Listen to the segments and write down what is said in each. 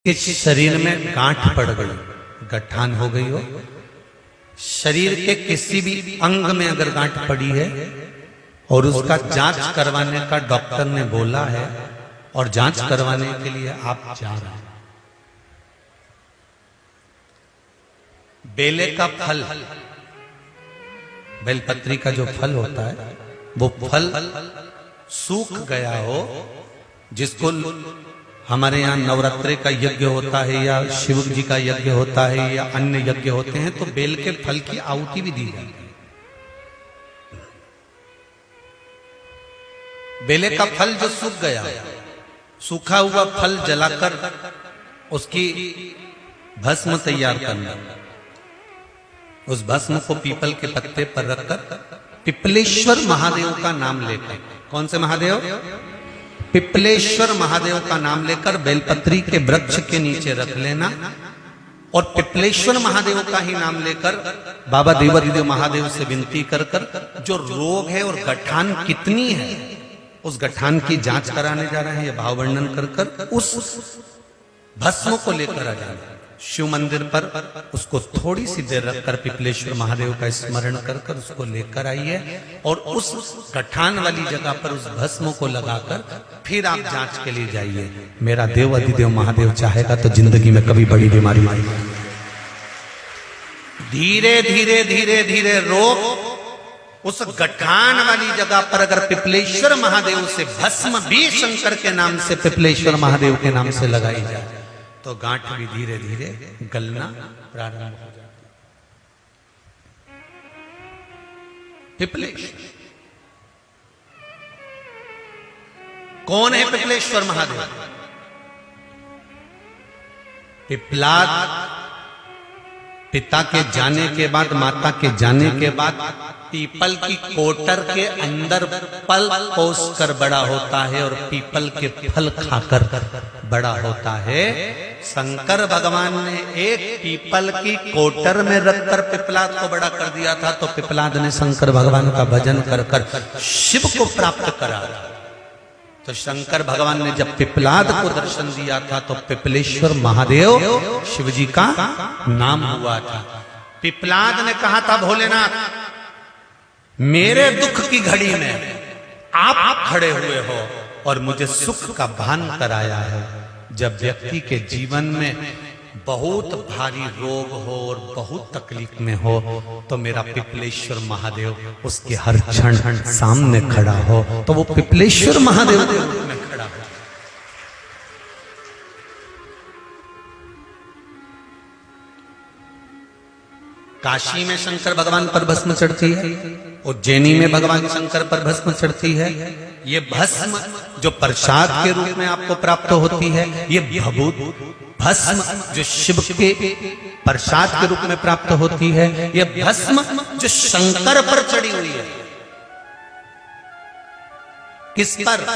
कि शरीर में गांठ पड़ गई, गठान हो गई हो, शरीर के किसी भी अंग में अगर गांठ पड़ी है और उसका जांच करवाने का डॉक्टर ने बोला है और जांच करवाने के लिए आप जा रहे हैं, बेले का फल, बेलपत्री का जो फल होता है वो फल सूख गया हो, जिसको हमारे यहाँ नवरात्रि का यज्ञ होता है या शिव जी का यज्ञ होता है या अन्य यज्ञ होते हैं तो बेल के फल की आहुति भी दी जाती है। बेले का फल जो सूख गया, सूखा हुआ फल जलाकर उसकी भस्म तैयार करना, उस भस्म को पीपल के पत्ते पर रखकर पिपलेश्वर महादेव का नाम लेकर, कौन से महादेव? पिपलेश्वर महादेव का नाम लेकर बेलपत्री के वृक्ष के नीचे रख लेना और पिपलेश्वर महादेव का ही नाम लेकर बाबा देवादिदेव महादेव से विनती कर कर जो रोग है और गठान कितनी है उस गठान की जांच कराने जा रहे हैं, यह भाव वर्णन कर कर उस भस्म को लेकर आ जाना शिव मंदिर पर, उसको थोड़ी सी देर रखकर पिपलेश्वर महादेव का स्मरण कर कर उसको लेकर आइए और उस गठान वाली जगह पर उस भस्म को लगाकर फिर आप जांच के लिए जाइए। मेरा देव अधिदेव महादेव चाहेगा तो जिंदगी में कभी बड़ी बीमारी नहीं, धीरे धीरे धीरे धीरे रोग उस गठान वाली जगह पर अगर पिपलेश्वर महादेव से भस्म भी शंकर के नाम से, पिपलेश्वर महादेव के नाम से लगाई जाए तो गांठ भी धीरे धीरे गलना प्रारंभ हो जाती है। पिपलेश्वर कौन है? पिपलेश्वर महादेव। पिपलाद पिता के जाने के बाद, माता के जाने के बाद पीपल की कोटर के अंदर पल पोस कर बड़ा होता है और पीपल के फल खाकर बड़ा होता है। शंकर भगवान ने एक पीपल की कोटर में रखकर पिपलाद को बड़ा कर दिया था, तो पिपलाद ने शंकर भगवान का भजन कर कर शिव को प्राप्त करा। तो शंकर भगवान ने जब पिपलाद को दर्शन दिया था तो पिपलेश्वर महादेव शिव जी का नाम हुआ था। पिपलाद ने कहा था, भोलेनाथ मेरे दुख की घड़ी में आप खड़े हुए हो और मुझे सुख का भान कराया है। जब व्यक्ति के जीवन में बहुत भारी रोग हो और बहुत तकलीफ में हो तो मेरा पिपलेश्वर महादेव उसके हर क्षण सामने खड़ा हो, तो वो पिपलेश्वर महादेव के रूप में खड़ा हो। काशी में शंकर भगवान पर भस्म चढ़ती है, उज्जैनी में भगवान शंकर पर भस्म चढ़ती है। ये भस्म जो प्रसाद के रूप में आपको प्राप्त होती है, ये भभूत भस्म जो शिव के प्रसाद के रूप में प्राप्त होती है, ये भस्म जो शंकर पर चढ़ी हुई है। किस पर?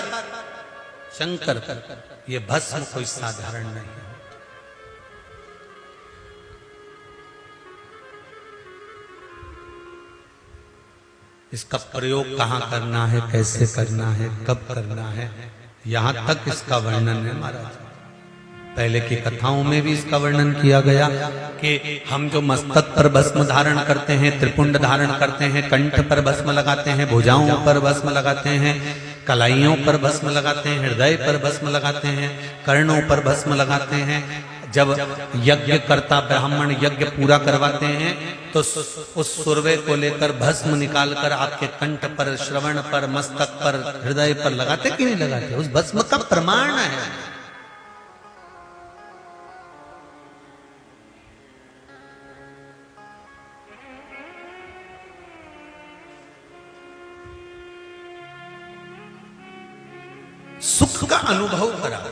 शंकर पर। ये भस्म कोई साधारण नहीं है। इसका प्रयोग कहाँ करना है, कैसे करना है, कब करना है, यहां तक इसका वर्णन है महाराज। पहले की कथाओं में भी इसका वर्णन किया गया कि हम जो मस्तक पर भस्म धारण करते हैं, त्रिपुंड धारण करते हैं, कंठ पर भस्म लगाते हैं, भुजाओं पर भस्म लगाते हैं, कलाइयों पर भस्म लगाते हैं, हृदय पर भस्म लगाते हैं, कर्णों पर भस्म लगाते हैं। जब यज्ञ करता ब्राह्मण यज्ञ पूरा करवाते हैं तो उस सुरवे को लेकर भस्म निकालकर आपके कंठ पर, श्रवण पर, मस्तक पर, हृदय पर लगाते कि नहीं लगाते? उस भस्म का प्रमाण है। सुख का अनुभव करा।